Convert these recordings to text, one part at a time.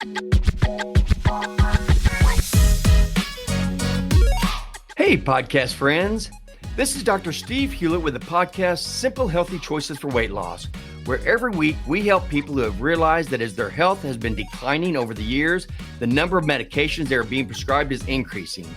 Hey, podcast friends. This is Dr. Steve Hewlett with the podcast Simple Healthy Choices for Weight Loss, where every week we help people who have realized that as their health has been declining over the years, the number of medications they are being prescribed is increasing.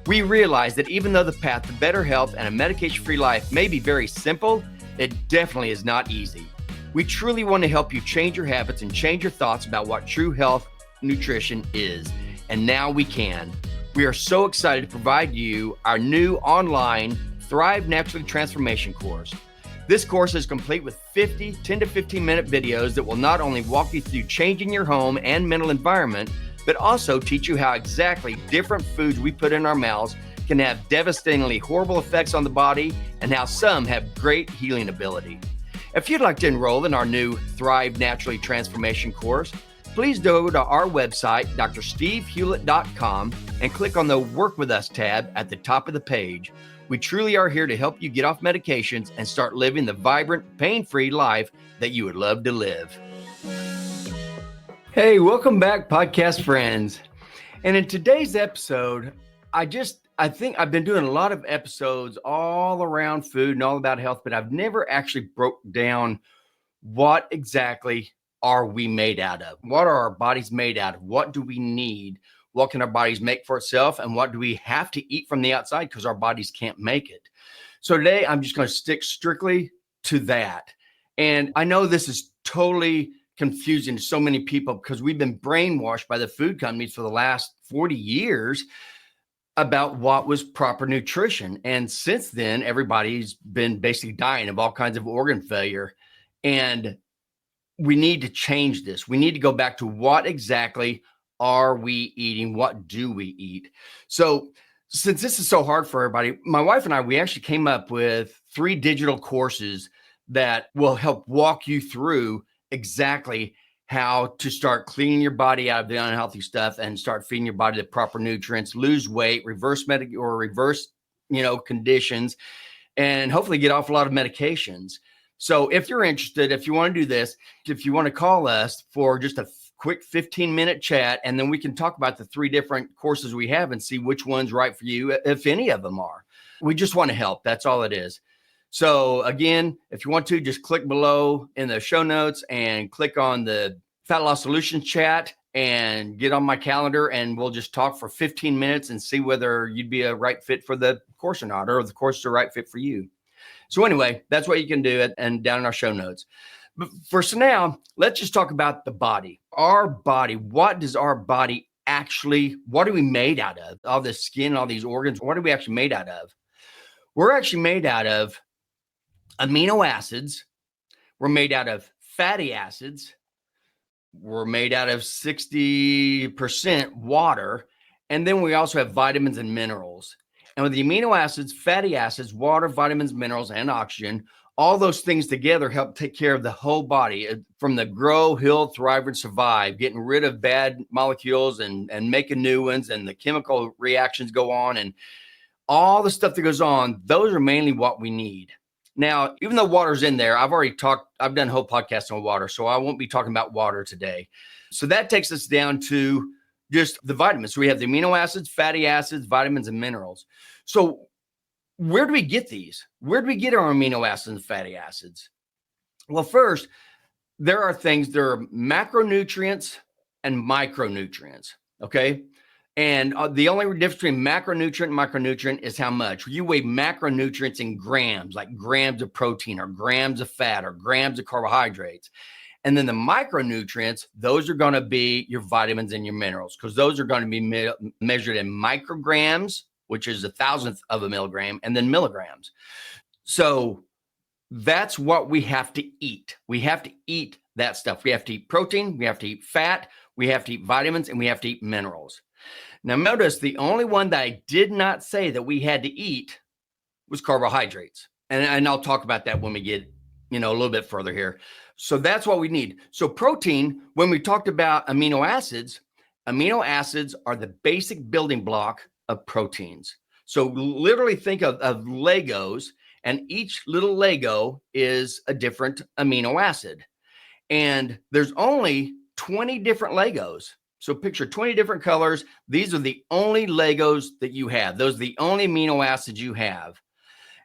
We realize that even though the path to better health and a medication-free life may be very simple, it definitely is not easy. We truly want to help you change your habits and change your thoughts about what true health nutrition is. And now we can. We are so excited to provide you our new online Thrive Naturally Transformation course. This course is complete with 10 to 15 minute videos that will not only walk you through changing your home and mental environment, but also teach you how exactly different foods we put in our mouths can have devastatingly horrible effects on the body and how some have great healing ability. If you'd like to enroll in our new Thrive Naturally Transformation course, please go to our website, drstevehewlett.com, and click on the Work With Us tab at the top of the page. We truly are here to help you get off medications and start living the vibrant, pain-free life that you would love to live. Hey, welcome back, podcast friends. And in today's episode, I think I've been doing a lot of episodes all around food and all about health, but I've never actually broke down what exactly are we made out of? What are our bodies made out of? What do we need? What can our bodies make for itself? And what do we have to eat from the outside because our bodies can't make it? So today I'm just going to stick strictly to that. And I know this is totally confusing to so many people because we've been brainwashed by the food companies for the last 40 years about what was proper nutrition. And since then, everybody's been basically dying of all kinds of organ failure. And we need to change this. We need to go back to what exactly are we eating? What do we eat? So since this is so hard for everybody, my wife and I, we actually came up with 3 digital courses that will help walk you through exactly how to start cleaning your body out of the unhealthy stuff and start feeding your body the proper nutrients, lose weight, reverse conditions, and hopefully get off a lot of medications. So if you're interested, if you want to do this, if you want to call us for just a quick 15-minute chat, and then we can talk about the 3 different courses we have and see which one's right for you, if any of them are. We just want to help. That's all it is. So again, if you want to, just click below in the show notes and click on the Fat Loss Solutions chat and get on my calendar, and we'll just talk for 15 minutes and see whether you'd be a right fit for the course or not, or the course is a right fit for you. So anyway, that's what you can do and down in our show notes. But for now, let's just talk about the body. Our body, what does our body actually, what are we made out of? All this skin, all these organs, what are we actually made out of? We're actually made out of amino acids. We're made out of fatty acids. We're made out of 60% water. And then we also have vitamins and minerals. And with the amino acids, fatty acids, water, vitamins, minerals, and oxygen, all those things together help take care of the whole body, from the grow, heal, thrive, and survive, getting rid of bad molecules and making new ones, and the chemical reactions go on, and all the stuff that goes on. Those are mainly what we need. Now, even though water's in there, I've done a whole podcast on water, so I won't be talking about water today. So that takes us down to just the vitamins. So we have the amino acids, fatty acids, vitamins, and minerals. So where do we get these? Where do we get our amino acids and fatty acids? Well, first, there are macronutrients and micronutrients, okay? And the only difference between macronutrient and micronutrient is how much. You weigh macronutrients in grams, like grams of protein or grams of fat or grams of carbohydrates. And then the micronutrients, those are going to be your vitamins and your minerals, because those are going to be measured in micrograms, which is 1,000th of a milligram, and then milligrams. So that's what we have to eat. We have to eat that stuff. We have to eat protein, we have to eat fat, we have to eat vitamins, and we have to eat minerals. Now, notice the only one that I did not say that we had to eat was carbohydrates. And I'll talk about that when we get, a little bit further here. So that's what we need. So protein, when we talked about amino acids are the basic building block of proteins. So literally think of Legos, and each little Lego is a different amino acid. And there's only 20 different Legos. So picture 20 different colors. These are the only Legos that you have. Those are the only amino acids you have.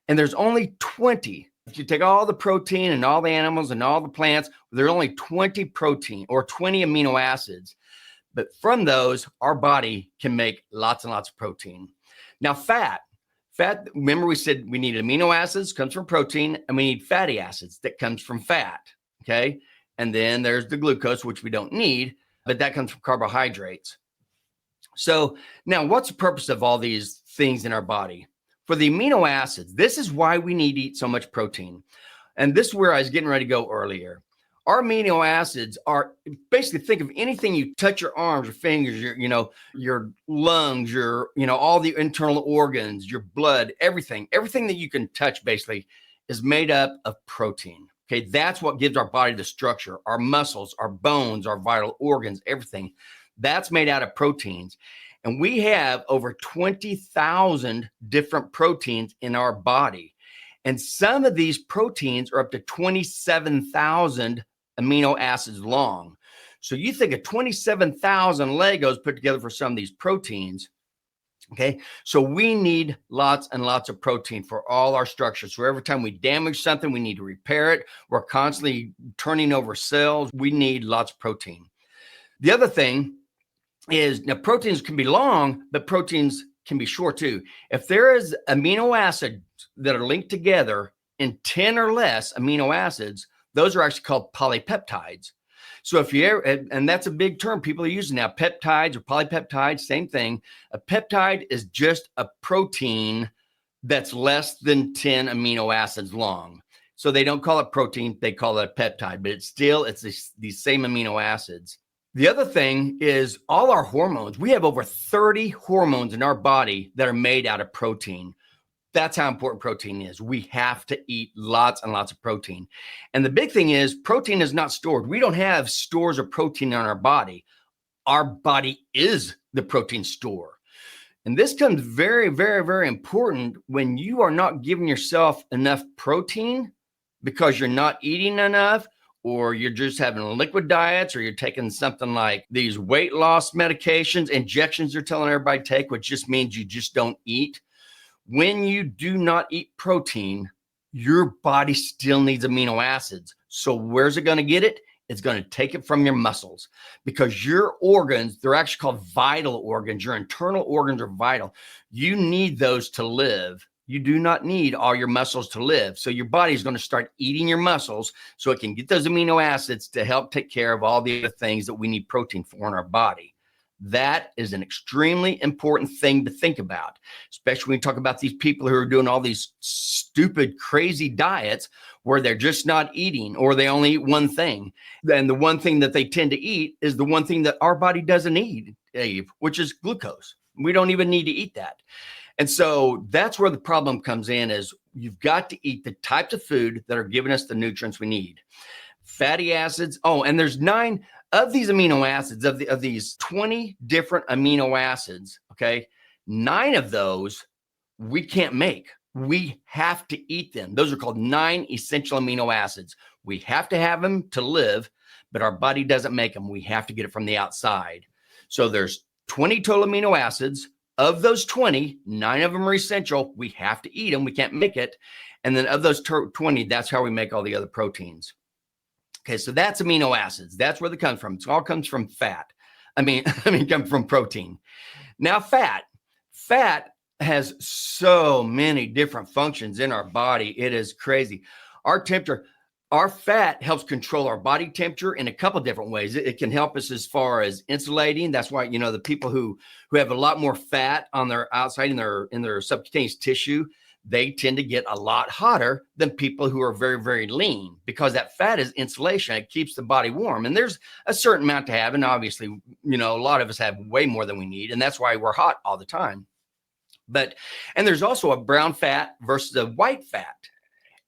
And there's only 20. If you take all the protein and all the animals and all the plants, there are only 20 protein or 20 amino acids. But from those, our body can make lots and lots of protein. Now, fat, remember we said we need amino acids, comes from protein, and we need fatty acids that comes from fat, okay? And then there's the glucose, which we don't need, but that comes from carbohydrates. So now what's the purpose of all these things in our body? For the amino acids, this is why we need to eat so much protein. And this is where I was getting ready to go earlier. Our amino acids are basically, think of anything you touch, your arms, your fingers, your lungs, all the internal organs, your blood, everything that you can touch basically is made up of protein. Okay, that's what gives our body the structure, our muscles, our bones, our vital organs, everything. That's made out of proteins. And we have over 20,000 different proteins in our body. And some of these proteins are up to 27,000 amino acids long. So you think of 27,000 Legos put together for some of these proteins. Okay, so we need lots and lots of protein for all our structures. So every time we damage something, we need to repair it. We're constantly turning over cells. We need lots of protein. The other thing is, now proteins can be long, but proteins can be short too. If there is amino acids that are linked together in 10 or less amino acids, those are actually called polypeptides. So if you ever, and that's a big term people are using now, peptides or polypeptides, same thing. A peptide is just a protein that's less than 10 amino acids long. So they don't call it protein, they call it a peptide, but it's these same amino acids. The other thing is all our hormones. We have over 30 hormones in our body that are made out of protein. That's how important protein is. We have to eat lots and lots of protein. And the big thing is protein is not stored. We don't have stores of protein in our body. Our body is the protein store. And this comes very, very, very important when you are not giving yourself enough protein because you're not eating enough, or you're just having liquid diets, or you're taking something like these weight loss medications, injections they're telling everybody to take, which just means you just don't eat. When you do not eat protein, your body still needs amino acids. So where's it going to get it? It's going to take it from your muscles, because your organs, they're actually called vital organs. Your internal organs are vital. You need those to live. You do not need all your muscles to live. So your body is going to start eating your muscles so it can get those amino acids to help take care of all the other things that we need protein for in our body. That is an extremely important thing to think about, especially when you talk about these people who are doing all these stupid, crazy diets where they're just not eating, or they only eat one thing. And the one thing that they tend to eat is the one thing that our body doesn't need, which is glucose. We don't even need to eat that. And so that's where the problem comes in, is you've got to eat the types of food that are giving us the nutrients we need. Fatty acids. Oh, and there's 9 of these amino acids, of these 20 different amino acids. Okay. 9 of those we can't make. We have to eat them. Those are called 9 essential amino acids. We have to have them to live, but our body doesn't make them. We have to get it from the outside. So there's 20 total amino acids. Of those 20, 9 of them are essential. We have to eat them. We can't make it. And then of those 20, that's how we make all the other proteins. Okay, so that's amino acids. That's where they come from. It all comes from fat. Come from protein. Now, fat has so many different functions in our body. It is crazy. Our fat helps control our body temperature in a couple of different ways. It can help us as far as insulating. That's why, the people who have a lot more fat on their outside in their subcutaneous tissue, they tend to get a lot hotter than people who are very, very lean, because that fat is insulation. It keeps the body warm. And there's a certain amount to have. And obviously, a lot of us have way more than we need. And that's why we're hot all the time. And there's also a brown fat versus a white fat.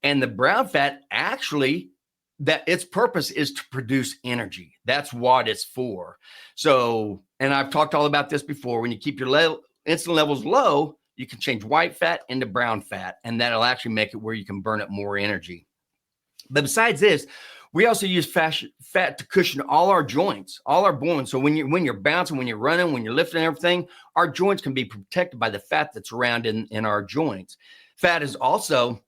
And the brown fat, actually, that its purpose is to produce energy. That's what it's for. So, and I've talked all about this before. When you keep your insulin levels low, you can change white fat into brown fat, and that'll actually make it where you can burn up more energy. But besides this, We also use fat to cushion all our joints, all our bones. So when you're bouncing, when you're running, when you're lifting everything, our joints can be protected by the fat that's around in our joints. Fat is also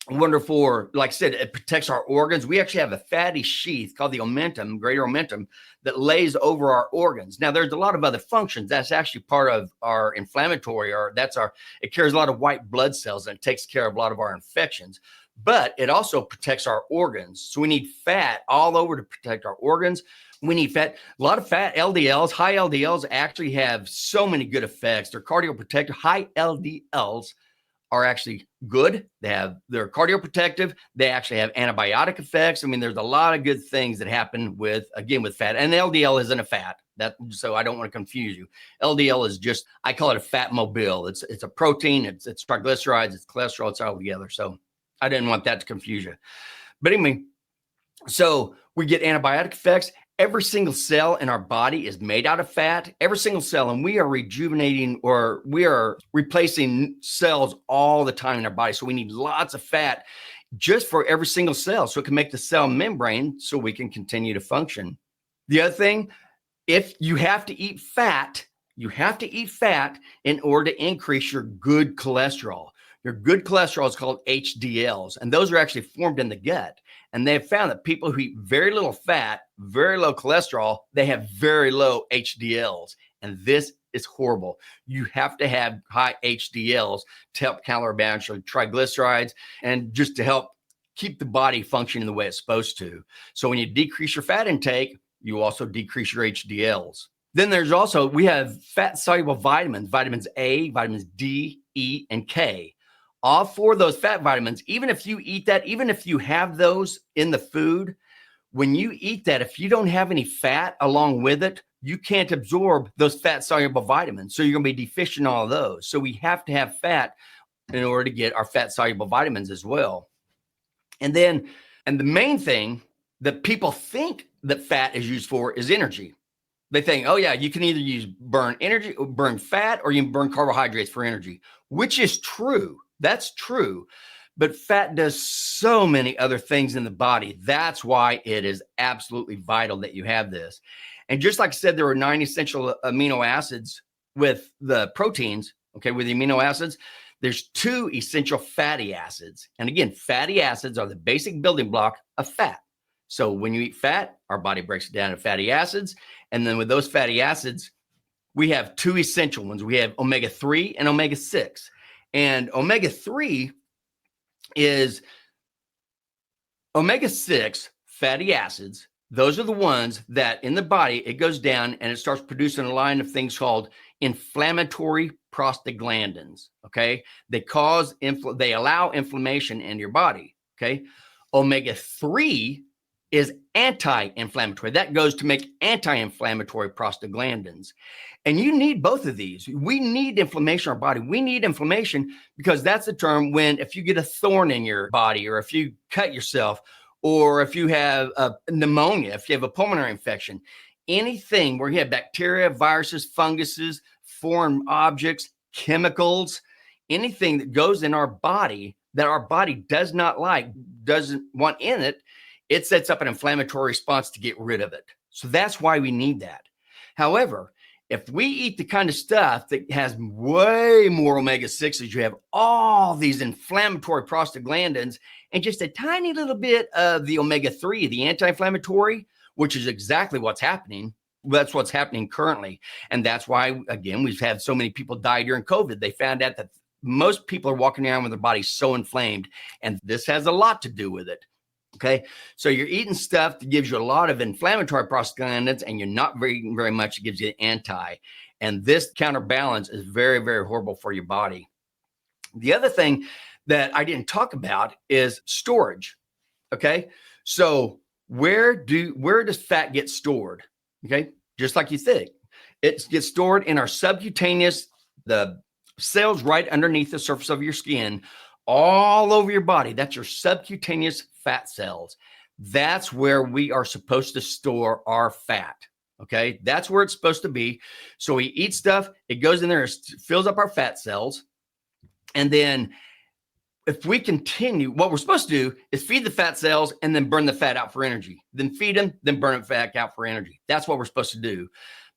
wonderful. Like I said, it protects our organs. We actually have a fatty sheath called the omentum, greater omentum, that lays over our organs. Now, there's a lot of other functions. That's actually part of our inflammatory, it carries a lot of white blood cells and it takes care of a lot of our infections, but it also protects our organs. So we need fat all over to protect our organs. We need fat. A lot of fat, LDLs, high LDLs actually have so many good effects. They're cardioprotective. High LDLs are actually good. They're cardioprotective. They actually have antibiotic effects. I mean, there's a lot of good things that happen with fat. And LDL isn't a fat. So I don't want to confuse you. LDL is just, I call it a fat mobile. It's a protein. It's triglycerides. It's cholesterol. It's all together. So I didn't want that to confuse you. But anyway, so we get antibiotic effects. Every single cell in our body is made out of fat, every single cell, and we are rejuvenating, or we are replacing cells all the time in our body. So we need lots of fat just for every single cell, so it can make the cell membrane so we can continue to function. The other thing, if you have to eat fat, in order to increase your good cholesterol. Your good cholesterol is called HDLs, and those are actually formed in the gut. And they've found that people who eat very little fat, very low cholesterol, they have very low HDLs. And this is horrible. You have to have high HDLs to help calorie balance your triglycerides and just to help keep the body functioning the way it's supposed to. So when you decrease your fat intake, you also decrease your HDLs. Then we have fat soluble vitamins A, vitamins D, E, and K. All four of those fat vitamins, even if you eat that, even if you have those in the food, when you eat that, if you don't have any fat along with it, you can't absorb those fat soluble vitamins. So you're going to be deficient in all of those. So we have to have fat in order to get our fat soluble vitamins as well. And the main thing that people think that fat is used for is energy. They think, oh yeah, you can either burn energy, burn fat, or you can burn carbohydrates for energy, which is true. That's true. But fat does so many other things in the body. That's why it is absolutely vital that you have this. And just like I said, there are 9 essential amino acids with the proteins, okay, with the amino acids. There's 2 essential fatty acids. And again, fatty acids are the basic building block of fat. So when you eat fat, our body breaks it down to fatty acids. And then with those fatty acids, we have 2 essential ones. We have omega-3 and omega-6. And omega-3 is omega-6 fatty acids. Those are the ones that in the body, it goes down and it starts producing a line of things called inflammatory prostaglandins. Okay. They allow inflammation in your body. Okay. Omega-3 is anti-inflammatory. That goes to make anti-inflammatory prostaglandins. And you need both of these. We need inflammation in our body. We need inflammation because that's the term if you get a thorn in your body, or if you cut yourself, or if you have a pneumonia, if you have a pulmonary infection, anything where you have bacteria, viruses, funguses, foreign objects, chemicals, anything that goes in our body that our body does not like, doesn't want in it, it sets up an inflammatory response to get rid of it. So that's why we need that. However, if we eat the kind of stuff that has way more omega-6s, you have all these inflammatory prostaglandins and just a tiny little bit of the omega-3, the anti-inflammatory, which is exactly what's happening. That's what's happening currently. And that's why, again, we've had so many people die during COVID. They found out that most people are walking around with their bodies so inflamed, and this has a lot to do with it. Okay, so you're eating stuff that gives you a lot of inflammatory prostaglandins, and you're not very, very much. It gives you anti, and this counterbalance is very, very horrible for your body. The other thing that I didn't talk about is storage. Okay, so where does fat get stored? Okay, just like you think, it gets stored in our subcutaneous, the cells right underneath the surface of your skin, all over your body. That's your subcutaneous fat cells. That's where we are supposed to store our fat. Okay, that's where it's supposed to be. So we eat stuff, it goes in there, it fills up our fat cells, and then if we continue, what we're supposed to do is feed the fat cells and then burn the fat out for energy. Then feed them, then burn it back out for energy. That's what we're supposed to do.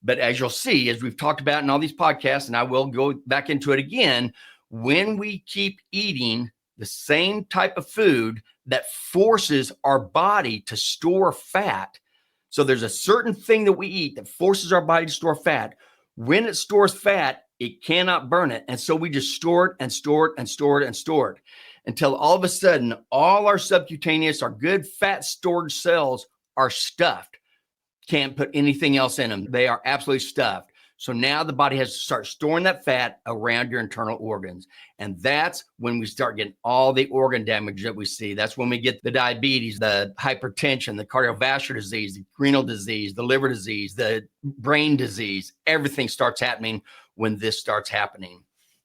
But as you'll see, as we've talked about in all these podcasts, and I will go back into it again, when we keep eating the same type of food that forces our body to store fat. So there's a certain thing that we eat that forces our body to store fat. When it stores fat, it cannot burn it. And so we just store it and store it and store it and store it until all of a sudden, all our subcutaneous, our good fat storage cells are stuffed. Can't put anything else in them. They are absolutely stuffed. So now the body has to start storing that fat around your internal organs. And that's when we start getting all the organ damage that we see. That's when we get the diabetes, the hypertension, the cardiovascular disease, the renal disease, the liver disease, the brain disease. Everything starts happening when this starts happening.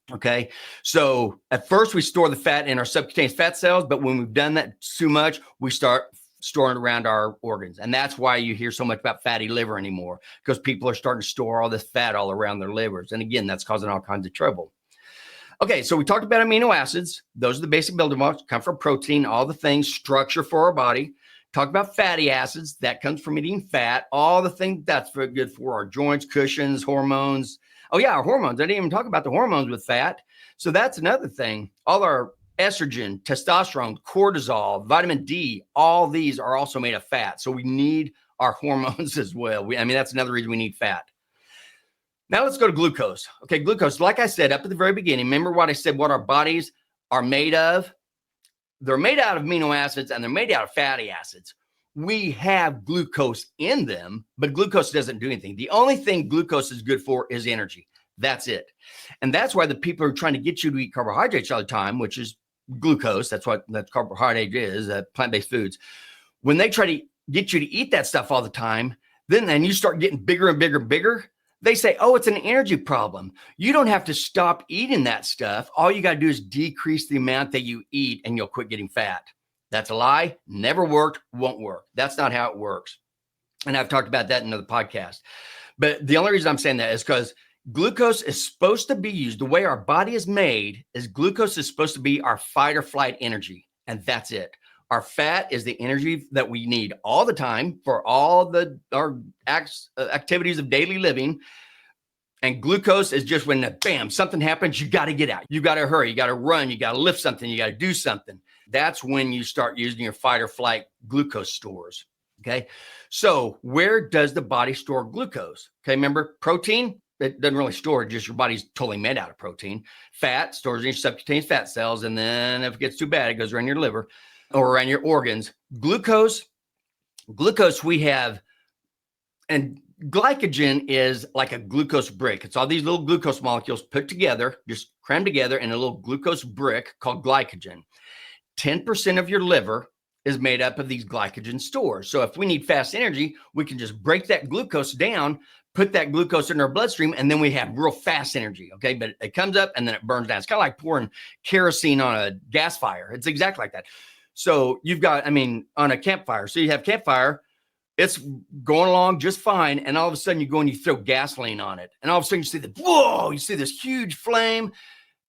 Okay. So at first we store the fat in our subcutaneous fat cells, but when we've done that too much, we start storing around our organs. And that's why you hear so much about fatty liver anymore, because people are starting to store all this fat all around their livers. And again, that's causing all kinds of trouble. Okay, so we talked about amino acids. Those are the basic building blocks, come from protein, all the things, structure for our body. Talk about fatty acids. That comes from eating fat, all the things that's good for our joints, cushions, hormones. Oh yeah, our hormones. I didn't even talk about the hormones with fat. So that's another thing. All our estrogen, testosterone, cortisol, vitamin D, all these are also made of fat. So we need our hormones as well. That's another reason we need fat. Now let's go to glucose. Okay, glucose, like I said up at the very beginning, remember what I said, what our bodies are made of? They're made out of amino acids and they're made out of fatty acids. We have glucose in them, but glucose doesn't do anything. The only thing glucose is good for is energy. That's it. And that's why the people are trying to get you to eat carbohydrates all the time, which is glucose. That's what that carbohydrate is, plant-based foods. When they try to get you to eat that stuff all the time, then you start getting bigger and bigger and bigger. They say, oh, it's an energy problem. You don't have to stop eating that stuff. All you got to do is decrease the amount that you eat and you'll quit getting fat. That's a lie. Never worked, won't work. That's not how it works. And I've talked about that in another podcast. But the only reason I'm saying that is because glucose is supposed to be used, the way our body is made is glucose is supposed to be our fight or flight energy. And that's it. Our fat is the energy that we need all the time for all our activities of daily living. And glucose is just when, bam, something happens, you got to get out. You got to hurry. You got to run. You got to lift something. You got to do something. That's when you start using your fight or flight glucose stores. Okay. So where does the body store glucose? Okay. Remember, protein, it doesn't really store it, just your body's totally made out of protein. Fat stores in your subcutaneous fat cells. And then if it gets too bad, it goes around your liver or around your organs. Glucose we have, and glycogen is like a glucose brick. It's all these little glucose molecules put together, just crammed together in a little glucose brick called glycogen. 10% of your liver is made up of these glycogen stores. So if we need fast energy, we can just break that glucose down, put that glucose in our bloodstream, and then we have real fast energy. Okay. But it comes up and then it burns down. It's kind of like pouring kerosene on a gas fire. It's exactly like that. So you've got, on a campfire. So you have campfire, it's going along just fine. And all of a sudden you go and you throw gasoline on it. And all of a sudden you see you see this huge flame.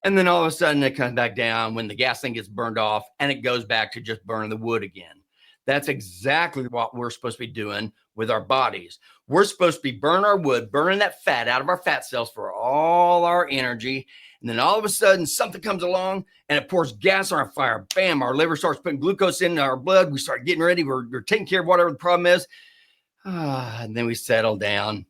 And then all of a sudden it comes back down when the gasoline gets burned off and it goes back to just burning the wood again. That's exactly what we're supposed to be doing with our bodies. We're supposed to be burning our wood, burning that fat out of our fat cells for all our energy. And then all of a sudden something comes along and it pours gas on our fire. Bam, our liver starts putting glucose in our blood. We start getting ready. We're taking care of whatever the problem is. And then we settle down.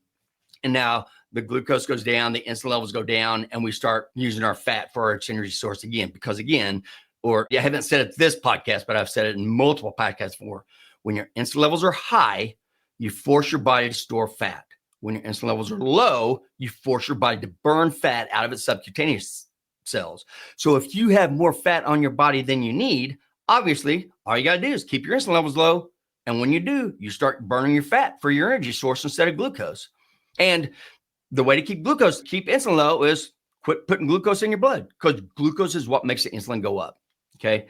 And now the glucose goes down, the insulin levels go down, and we start using our fat for our energy source again. Because again, I haven't said it this podcast, but I've said it in multiple podcasts before. When your insulin levels are high, you force your body to store fat. When your insulin levels are low, you force your body to burn fat out of its subcutaneous cells. So if you have more fat on your body than you need, obviously, all you got to do is keep your insulin levels low. And when you do, you start burning your fat for your energy source instead of glucose. And the way to keep insulin low is quit putting glucose in your blood, because glucose is what makes the insulin go up. Okay.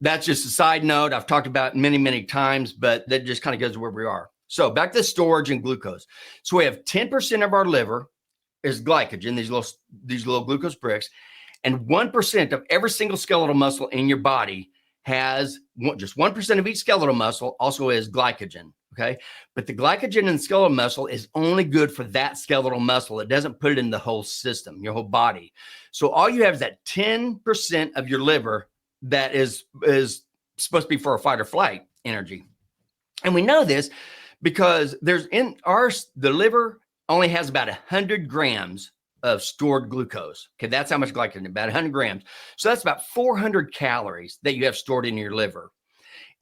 That's just a side note. I've talked about it many, many times, but that just kind of goes to where we are. So back to storage and glucose. So we have 10% of our liver is glycogen, these little glucose bricks. And 1% of every single skeletal muscle in your body has just 1% of each skeletal muscle also is glycogen. Okay. But the glycogen in the skeletal muscle is only good for that skeletal muscle. It doesn't put it in the whole system, your whole body. So all you have is that 10% of your liver that is supposed to be for a fight or flight energy. And we know this because the liver only has about 100 grams of stored glucose. Okay, that's how much glycogen, about 100 grams. So that's about 400 calories that you have stored in your liver.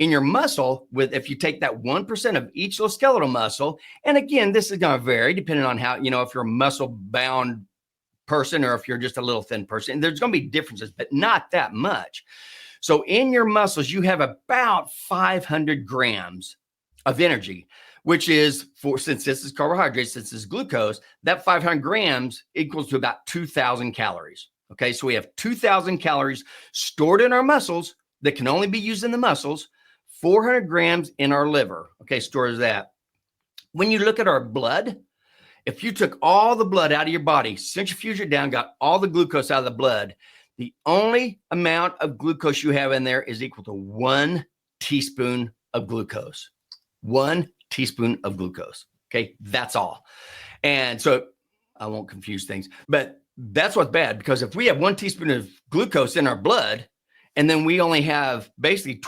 In your muscle, if you take that 1% of each little skeletal muscle, and again, this is going to vary depending on how, if you're a muscle-bound person or if you're just a little thin person, there's going to be differences, but not that much. So in your muscles, you have about 500 grams of energy, which is since this is carbohydrates, since this is glucose, that 500 grams equals to about 2,000 calories. Okay, so we have 2,000 calories stored in our muscles that can only be used in the muscles, 400 grams in our liver. Okay, stores that. When you look at our blood, if you took all the blood out of your body, centrifuge it down, got all the glucose out of the blood, the only amount of glucose you have in there is equal to 1 teaspoon of glucose. 1 teaspoon of glucose. Okay, that's all. And so I won't confuse things, but that's what's bad, because if we have 1 teaspoon of glucose in our blood, and then we only have basically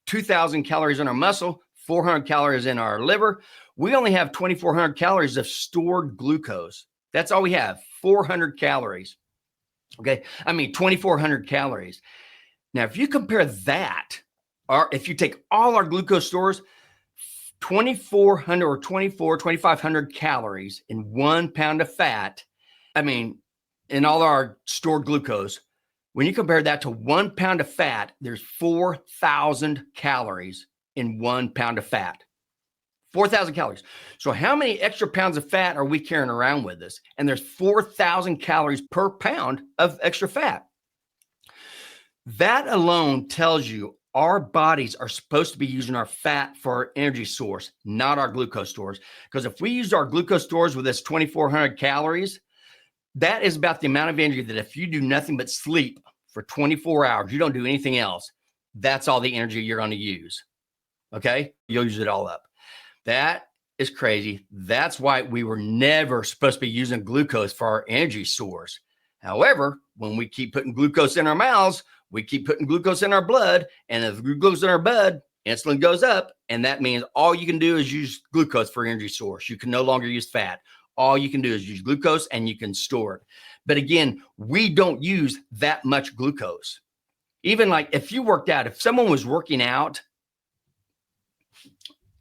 2,000 calories in our muscle, 400 calories in our liver, we only have 2,400 calories of stored glucose. That's all we have, 400 calories. Okay, 2,400 calories. Now, if you compare that, or if you take all our glucose stores, 2,400 or 2,500 calories in 1 pound of fat, in all our stored glucose, when you compare that to 1 pound of fat, there's 4,000 calories in 1 pound of fat. 4,000 calories. So how many extra pounds of fat are we carrying around with us? And there's 4,000 calories per pound of extra fat. That alone tells you our bodies are supposed to be using our fat for our energy source, not our glucose stores. Because if we use our glucose stores with this 2,400 calories, that is about the amount of energy that if you do nothing but sleep for 24 hours, you don't do anything else, that's all the energy you're going to use. Okay? You'll use it all up. That is crazy. That's why we were never supposed to be using glucose for our energy source. However, when we keep putting glucose in our mouths, we keep putting glucose in our blood, and if glucose in our blood, insulin goes up, and that means all you can do is use glucose for energy source. You can no longer use fat. All you can do is use glucose, and you can store it. But again, we don't use that much glucose. Even like if you worked out, if someone was working out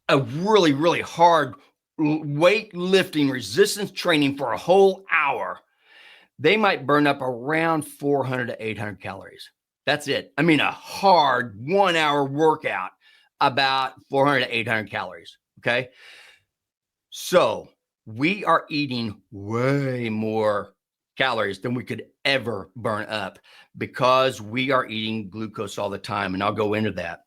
a really, really hard weightlifting resistance training for a whole hour, they might burn up around 400 to 800 calories. That's it. A hard 1 hour workout, about 400 to 800 calories. Okay. So we are eating way more calories than we could ever burn up because we are eating glucose all the time. And I'll go into that.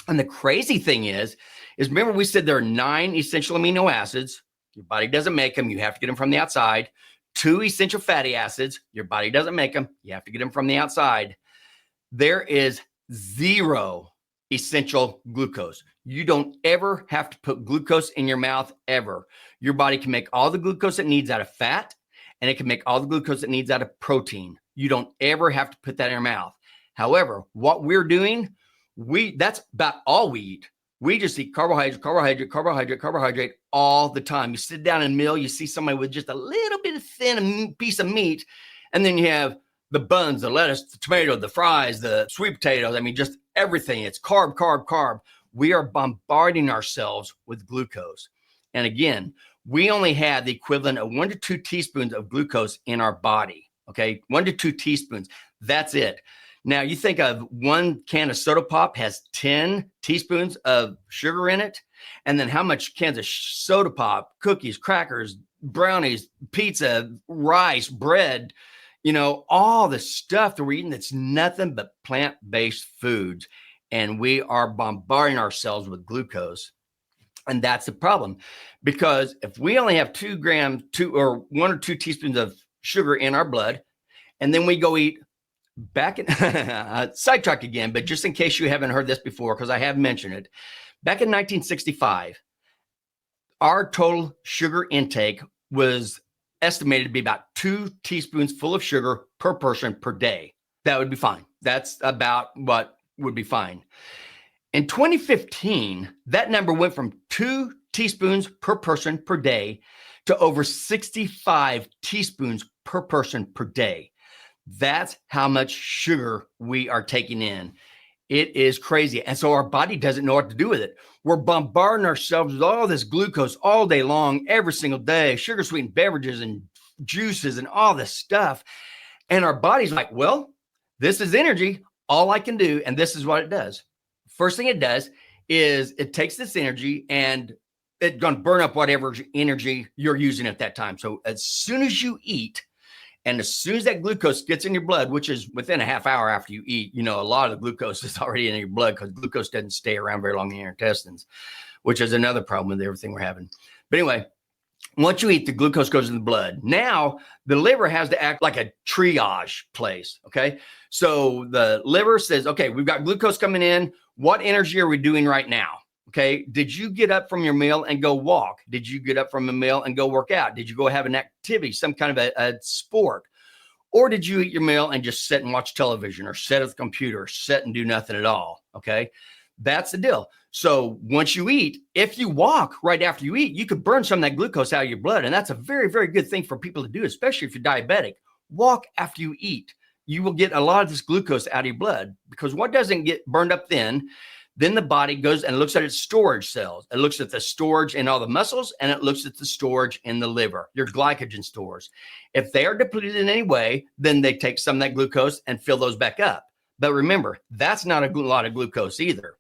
And the crazy thing is remember we said there are 9 essential amino acids. Your body doesn't make them. You have to get them from the outside. 2 essential fatty acids. Your body doesn't make them. You have to get them from the outside. There is 0 essential glucose. You don't ever have to put glucose in your mouth ever. Your body can make all the glucose it needs out of fat, and it can make all the glucose it needs out of protein. You don't ever have to put that in your mouth. However, what we're doing, that's about all we eat. We just eat carbohydrate all the time. You sit down in a meal, you see somebody with just a little bit of thin piece of meat, and then you have the buns, the lettuce, the tomato, the fries, the sweet potatoes. Just everything. It's carb. We are bombarding ourselves with glucose. And again, we only have the equivalent of 1 to 2 teaspoons of glucose in our body. Okay, 1 to 2 teaspoons. That's it. Now, you think of 1 can of soda pop has 10 teaspoons of sugar in it. And then how much cans of soda pop, cookies, crackers, brownies, pizza, rice, bread, all the stuff that we're eating that's nothing but plant-based foods. And we are bombarding ourselves with glucose. And that's the problem. Because if we only have 1 or 2 teaspoons of sugar in our blood, And then we go eat back in sidetrack again, but just in case you haven't heard this before, because I have mentioned it, back in 1965, our total sugar intake was estimated to be about 2 teaspoons full of sugar per person per day. That would be fine. That's about what would be fine. In 2015, that number went from 2 teaspoons per person per day to over 65 teaspoons per person per day. That's how much sugar we are taking in. It is crazy. And so our body doesn't know what to do with it. We're bombarding ourselves with all this glucose all day long, every single day, sugar sweetened beverages and juices and all this stuff. And our body's like, well, this is energy. All I can do. And this is what it does. First thing it does is it takes this energy and it's going to burn up whatever energy you're using at that time. So as soon as you eat, and as soon as that glucose gets in your blood, which is within a half hour after you eat, a lot of the glucose is already in your blood because glucose doesn't stay around very long in your intestines, which is another problem with everything we're having. But anyway, once you eat, the glucose goes in the blood. Now, the liver has to act like a triage place, okay? So the liver says, okay, we've got glucose coming in. What energy are we doing right now? Okay, did you get up from your meal and go walk? Did you get up from a meal and go work out? Did you go have an activity, some kind of a sport? Or did you eat your meal and just sit and watch television or sit at the computer or sit and do nothing at all? Okay, that's the deal. So once you eat, if you walk right after you eat, you could burn some of that glucose out of your blood. And that's a very, very good thing for people to do, especially if you're diabetic. Walk after you eat. You will get a lot of this glucose out of your blood because what doesn't get burned up then the body goes and looks at its storage cells. It looks at the storage in all the muscles, and it looks at the storage in the liver, your glycogen stores. If they are depleted in any way, then they take some of that glucose and fill those back up. But remember, that's not a lot of glucose either.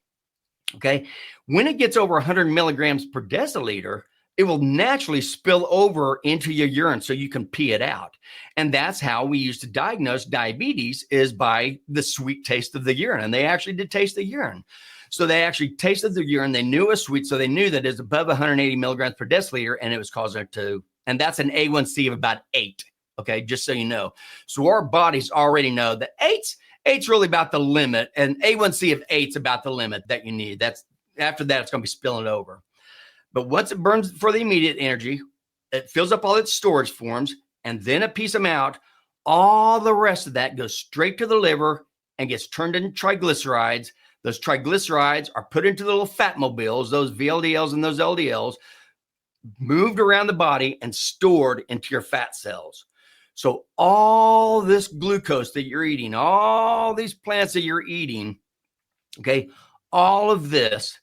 Okay. When it gets over 100 milligrams per deciliter, it will naturally spill over into your urine so you can pee it out. And that's how we used to diagnose diabetes, is by the sweet taste of the urine. And they actually did taste the urine. So they actually tasted the urine. They knew it was sweet. So they knew that it's above 180 milligrams per deciliter, and it was causing it to, and that's an A1C of about 8. Okay. Just so you know. So our bodies already know that eight's really about the limit, and A1C of 8's about the limit that you need. That's after that, it's going to be spilling over. But once it burns for the immediate energy, it fills up all its storage forms, and then it pees them out. All the rest of that goes straight to the liver and gets turned into triglycerides. Those triglycerides are put into the little fat mobiles, those VLDLs and those LDLs, moved around the body and stored into your fat cells. So all this glucose that you're eating, all these plants that you're eating, okay, all of this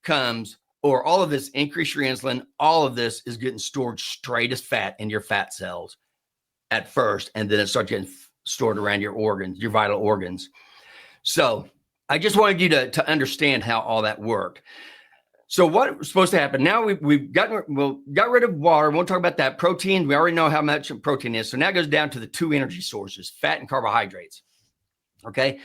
comes, or all of this increase your insulin, all of this is getting stored straight as fat in your fat cells at first, and then it starts getting stored around your organs, your vital organs. So I just wanted you to understand how all that worked. So what was supposed to happen? Now we've got rid of water. We won't talk about that. Protein, we already know how much protein is. So now it goes down to the 2 energy sources, fat and carbohydrates. Okay.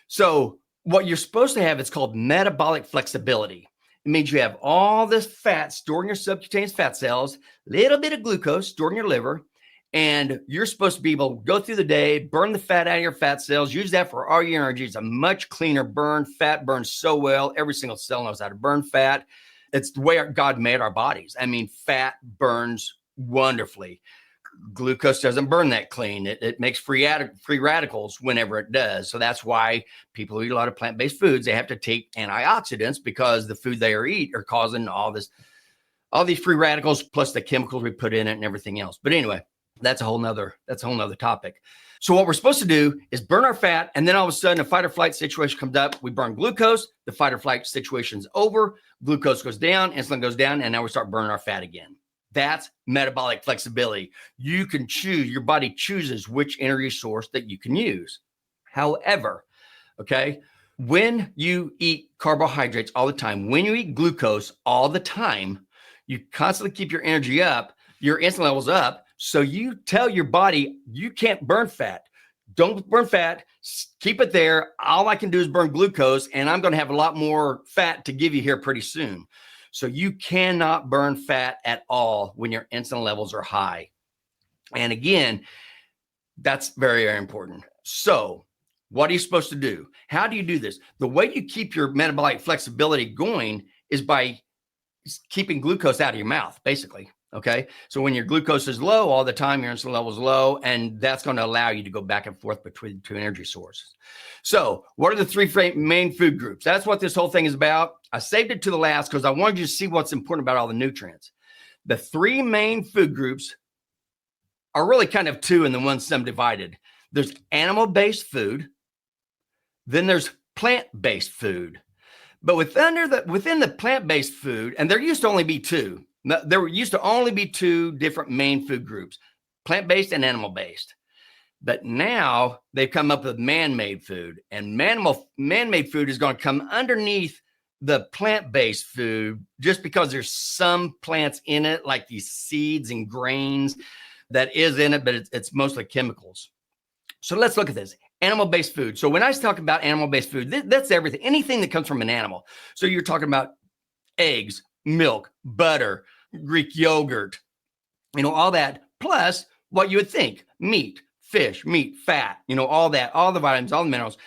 So what you're supposed to have is called metabolic flexibility. It means you have all this fat stored in your subcutaneous fat cells, little bit of glucose stored in your liver, and you're supposed to be able to go through the day, burn the fat out of your fat cells, use that for all your energy. It's a much cleaner burn. Fat burns so well. Every single cell knows how to burn fat. It's the way God made our bodies. I mean, fat burns wonderfully. Glucose doesn't burn that clean. It makes free radicals whenever it does. So that's why people who eat a lot of plant-based foods, they have to take antioxidants, because the food they eat are causing all these free radicals, plus the chemicals we put in it and everything else. But anyway, that's a whole nother topic. So what we're supposed to do is burn our fat, and then all of a sudden a fight or flight situation comes up. We burn glucose. The fight or flight situation's over. Glucose goes down, insulin goes down, and now we start burning our fat again. That's metabolic flexibility. You can choose, your body chooses which energy source that you can use. However, okay, when you eat carbohydrates all the time, when you eat glucose all the time, you constantly keep your energy up, your insulin levels up. So you tell your body, you can't burn fat. Don't burn fat. Keep it there. All I can do is burn glucose, and I'm going to have a lot more fat to give you here pretty soon. So you cannot burn fat at all when your insulin levels are high. And again, That's very, very important. So what are you supposed to do? How do you do this? The way you keep your metabolic flexibility going is by keeping glucose out of your mouth, basically. Okay. So when your glucose is low all the time, your insulin level is low, and that's going to allow you to go back and forth between the two energy sources. So what are the three main food groups? That's what this whole thing is about. I saved it to the last because I wanted you to see what's important about all the nutrients. The three main food groups are really kind of two and the one subdivided. There's animal-based food. Then there's plant-based food. But within the plant-based food, and there used to only be two. There used to only be two different main food groups, plant-based and animal-based. But now they've come up with man-made food, and man-made food is going to come underneath the plant-based food just because there's some plants in it, like these seeds and grains that is in it, but it's mostly chemicals. So let's look at this. Animal-based food. So when I talk about animal-based food, that's everything, anything that comes from an animal. So you're talking about eggs, milk, butter, Greek yogurt, all that, plus what you would think, meat, fish, meat, fat, all that, all the vitamins, all the minerals.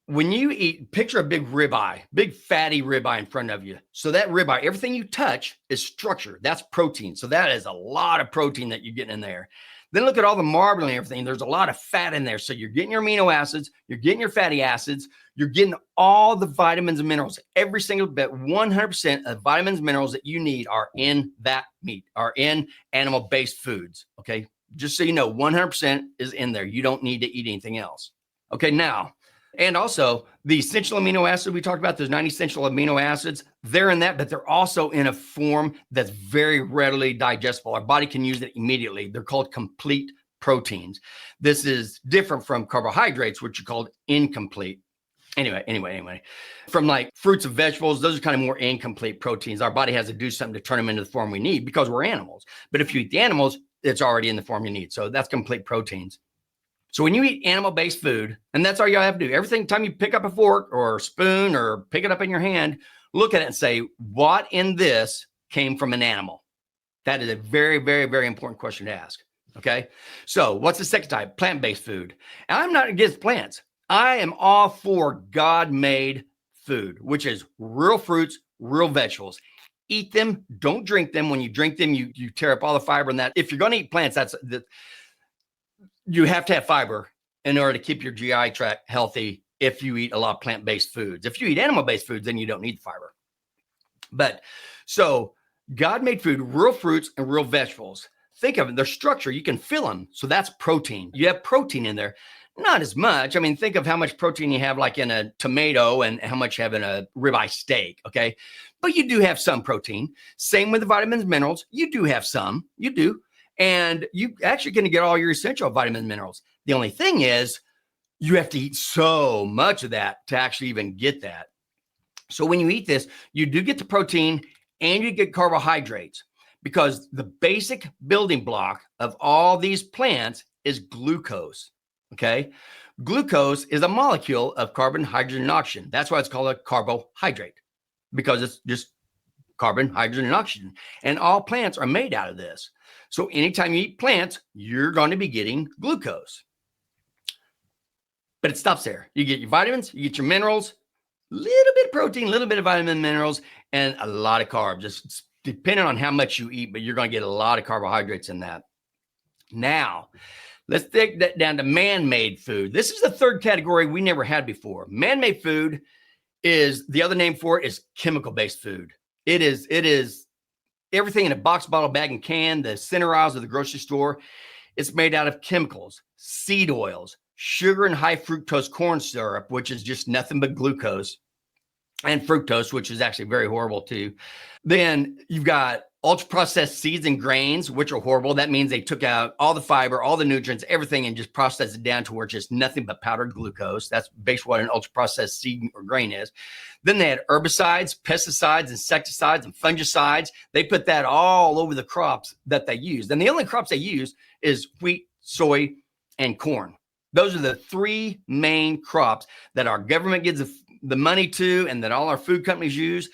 When you eat, picture a big ribeye, big fatty ribeye in front of you. So that ribeye, everything you touch is structure. That's protein. So that is a lot of protein that you're getting in there. Then look at all the marbling and everything. There's a lot of fat in there. So you're getting your amino acids, you're getting your fatty acids, you're getting all the vitamins and minerals. Every single bit, 100% of vitamins and minerals that you need are in that meat, are in animal-based foods. Okay. Just so you know, 100% is in there. You don't need to eat anything else. Okay. Now, and also the essential amino acids we talked about, those 9 essential amino acids, they're in that, but they're also in a form that's very readily digestible. Our body can use it immediately. They're called complete proteins. This is different from carbohydrates, which are called incomplete. Anyway, from like fruits and vegetables, those are kind of more incomplete proteins. Our body has to do something to turn them into the form we need because we're animals. But if you eat the animals, it's already in the form you need. So that's complete proteins. So when you eat animal-based food, and that's all you have to do, every time you pick up a fork or a spoon or pick it up in your hand, look at it and say, what in this came from an animal? That is a very, very, very important question to ask. Okay. So what's the second type? Plant-based food. And I'm not against plants. I am all for God-made food, which is real fruits, real vegetables. Eat them. Don't drink them. When you drink them, you tear up all the fiber in that. If you're going to eat plants, you have to have fiber in order to keep your GI tract healthy if you eat a lot of plant-based foods. If you eat animal-based foods, then you don't need fiber. But so God-made food, real fruits and real vegetables. Think of it, their structure, you can fill them. So that's protein. You have protein in there. Not as much. I mean, think of how much protein you have like in a tomato and how much you have in a ribeye steak, okay? But you do have some protein. Same with the vitamins, minerals. You do have some. You do. And you actually going to get all your essential vitamins and minerals. The only thing is you have to eat so much of that to actually even get that. So when you eat this, you do get the protein and you get carbohydrates because the basic building block of all these plants is glucose. Okay. Glucose is a molecule of carbon, hydrogen, and oxygen. That's why it's called a carbohydrate because it's just carbon, hydrogen, and oxygen. And all plants are made out of this. So anytime you eat plants, you're going to be getting glucose. But it stops there. You get your vitamins, you get your minerals, a little bit of protein, a little bit of vitamin minerals, and a lot of carbs. Just depending on how much you eat, but you're going to get a lot of carbohydrates in that. Now, let's take that down to man-made food. This is the third category we never had before. Man-made food is, the other name for it is chemical-based food. It is everything in a box, bottle, bag, and can, the center aisles of the grocery store. It's made out of chemicals, seed oils, sugar and high fructose corn syrup, which is just nothing but glucose, and fructose, which is actually very horrible too. Then you've got ultra processed seeds and grains, which are horrible. That means they took out all the fiber, all the nutrients, everything, and just processed it down to where it's just nothing but powdered glucose. That's basically what an ultra processed seed or grain is. Then they had herbicides, pesticides, insecticides, and fungicides. They put that all over the crops that they used. And the only crops they use is wheat, soy, and corn. Those are the three main crops that our government gives the money to and that all our food companies use,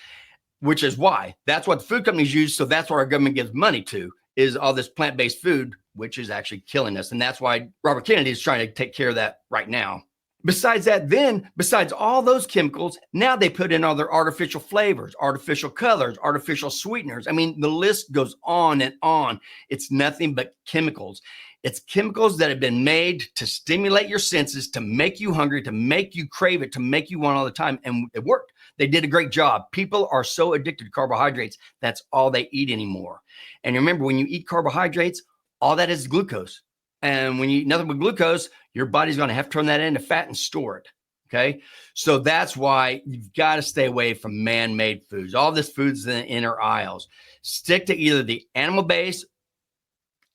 which is why. That's what the food companies use. So that's what our government gives money to, is all this plant-based food which is actually killing us. And that's why Robert Kennedy is trying to take care of that right now. Besides that, then, besides all those chemicals, now they put in all their artificial flavors, artificial colors, artificial sweeteners. I mean, the list goes on and on. It's nothing but chemicals. It's chemicals that have been made to stimulate your senses, to make you hungry, to make you crave it, to make you want all the time. And it worked. They did a great job. People are so addicted to carbohydrates. That's all they eat anymore. And remember, when you eat carbohydrates, all that is glucose. And when you eat nothing but glucose, your body's going to have to turn that into fat and store it. Okay. So that's why you've got to stay away from man-made foods. All this food's in the inner aisles. Stick to either the animal-based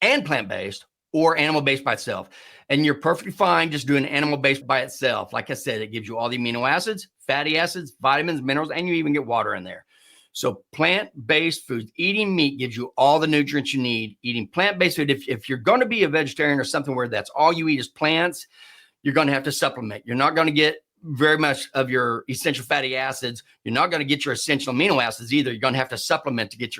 and plant-based or animal-based by itself. And you're perfectly fine just doing animal-based by itself. Like I said, it gives you all the amino acids, fatty acids, vitamins, minerals, and you even get water in there. So plant-based foods, eating meat gives you all the nutrients you need. Eating plant-based food, if you're going to be a vegetarian or something where that's all you eat is plants, you're going to have to supplement. You're not going to get very much of your essential fatty acids. You're not going to get your essential amino acids either. You're going to have to supplement to get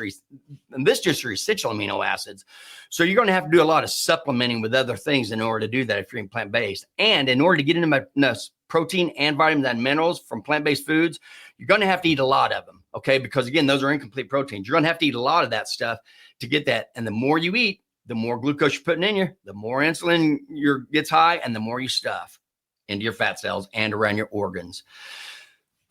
and this is just your essential amino acids. So you're going to have to do a lot of supplementing with other things in order to do that if you're eating plant-based. And in order to get enough protein and vitamins and minerals from plant-based foods, you're going to have to eat a lot of them. Okay. Because again, those are incomplete proteins. You're going to have to eat a lot of that stuff to get that. And the more you eat, the more glucose you're putting in you, the more insulin gets high, and the more you stuff into your fat cells and around your organs.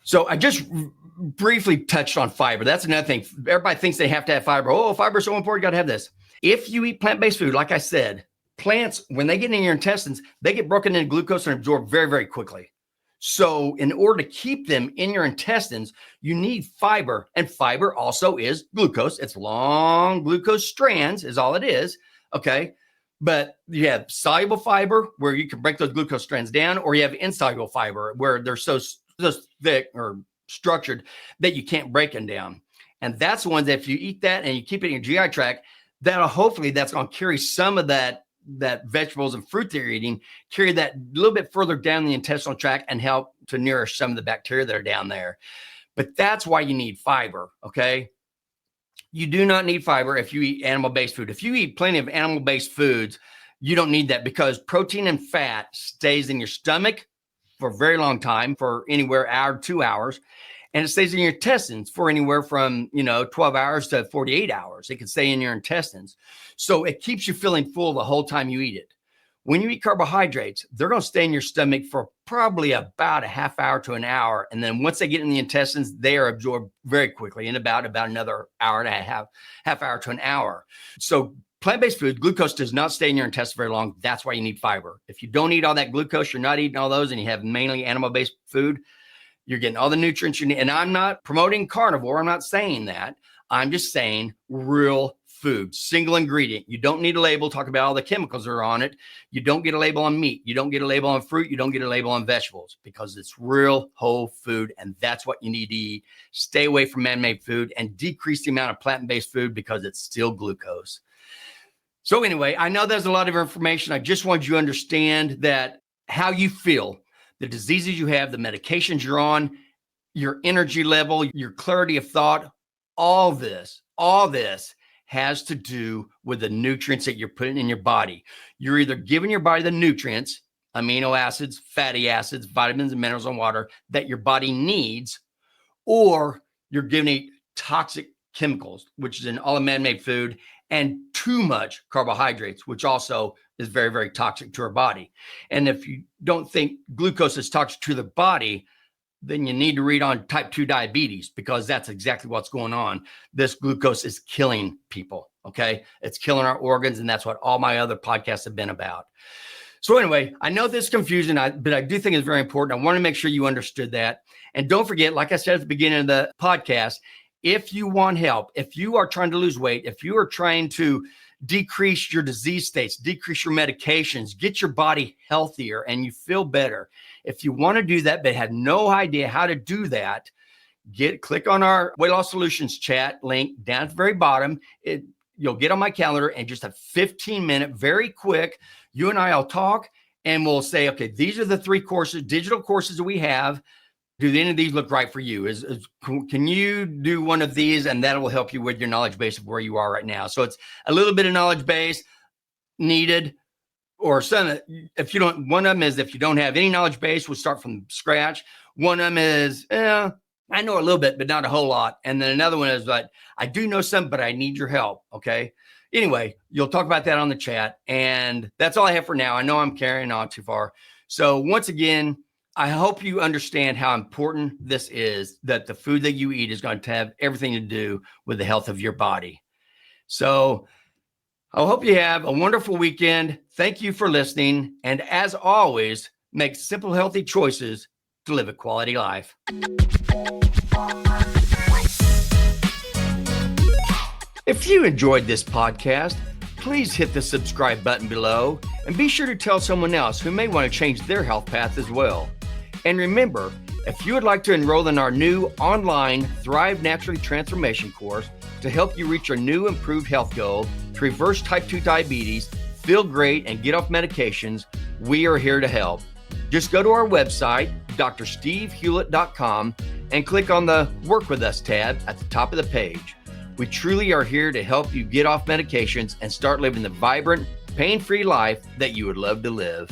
So I just briefly touched on fiber. That's another thing. Everybody thinks they have to have fiber. Oh, fiber is so important. You got to have this. If you eat plant-based food, like I said, plants, when they get in your intestines, they get broken into glucose and absorbed very, very quickly. So in order to keep them in your intestines, you need fiber. And fiber also is glucose. It's long glucose strands is all it is. Okay. But you have soluble fiber where you can break those glucose strands down, or you have insoluble fiber where they're so thick or structured that you can't break them down. And that's the ones that if you eat that and you keep it in your GI tract, hopefully that's going to carry some of that vegetables and fruit they're eating, carry that a little bit further down the intestinal tract and help to nourish some of the bacteria that are down there. But that's why you need fiber. Okay. You do not need fiber if you eat animal-based food. If you eat plenty of animal-based foods, you don't need that because protein and fat stays in your stomach for a very long time, for anywhere hour, 2 hours. And it stays in your intestines for anywhere from, 12 hours to 48 hours. It can stay in your intestines. So it keeps you feeling full the whole time you eat it. When you eat carbohydrates, they're going to stay in your stomach for probably about a half hour to an hour. And then once they get in the intestines, they are absorbed very quickly in about another hour and a half hour to an hour. So plant-based food, glucose does not stay in your intestines very long. That's why you need fiber. If you don't eat all that glucose, you're not eating all those, and you have mainly animal-based food, you're getting all the nutrients you need. And I'm not promoting carnivore. I'm not saying that. I'm just saying real food, single ingredient. You don't need a label. Talk about all the chemicals that are on it. You don't get a label on meat. You don't get a label on fruit. You don't get a label on vegetables because it's real whole food. And that's what you need to eat. Stay away from man-made food and decrease the amount of plant-based food because it's still glucose. So anyway, I know there's a lot of information. I just want you to understand that how you feel, the diseases you have, the medications you're on, your energy level, your clarity of thought, all this has to do with the nutrients that you're putting in your body. You're either giving your body the nutrients, amino acids, fatty acids, vitamins and minerals and water that your body needs, or you're giving it toxic chemicals, which is in all the man-made food, and too much carbohydrates, which also is very, very toxic to our body. And if you don't think glucose is toxic to the body, then you need to read on type 2 diabetes because that's exactly what's going on. This glucose is killing people, okay? It's killing our organs, and that's what all my other podcasts have been about. So anyway, I know this is confusing, but I do think it's very important. I want to make sure you understood that. And don't forget, like I said at the beginning of the podcast, if you want help, if you are trying to lose weight, if you are trying to decrease your disease states, decrease your medications, get your body healthier and you feel better. If you want to do that, but have no idea how to do that, click on our Weight Loss Solutions chat link down at the very bottom. You'll get on my calendar and just a 15-minute, very quick, you and I will talk and we'll say, okay, these are the 3 digital courses that we have. Do any of these look right for you? Can you do one of these? And that will help you with your knowledge base of where you are right now. So it's a little bit of knowledge base, needed, or some, if you don't, one of them is if you don't have any knowledge base, we'll start from scratch. One of them is, I know a little bit, but not a whole lot. And then another one is like, I do know some, but I need your help. Okay. Anyway, you'll talk about that on the chat. And that's all I have for now. I know I'm carrying on too far. So once again, I hope you understand how important this is, that the food that you eat is going to have everything to do with the health of your body. So I hope you have a wonderful weekend. Thank you for listening. And as always, make simple, healthy choices to live a quality life. If you enjoyed this podcast, please hit the subscribe button below and be sure to tell someone else who may want to change their health path as well. And remember, if you would like to enroll in our new online Thrive Naturally Transformation course to help you reach your new improved health goal, to reverse type 2 diabetes, feel great, and get off medications, we are here to help. Just go to our website, drstevehewlett.com, and click on the Work With Us tab at the top of the page. We truly are here to help you get off medications and start living the vibrant, pain-free life that you would love to live.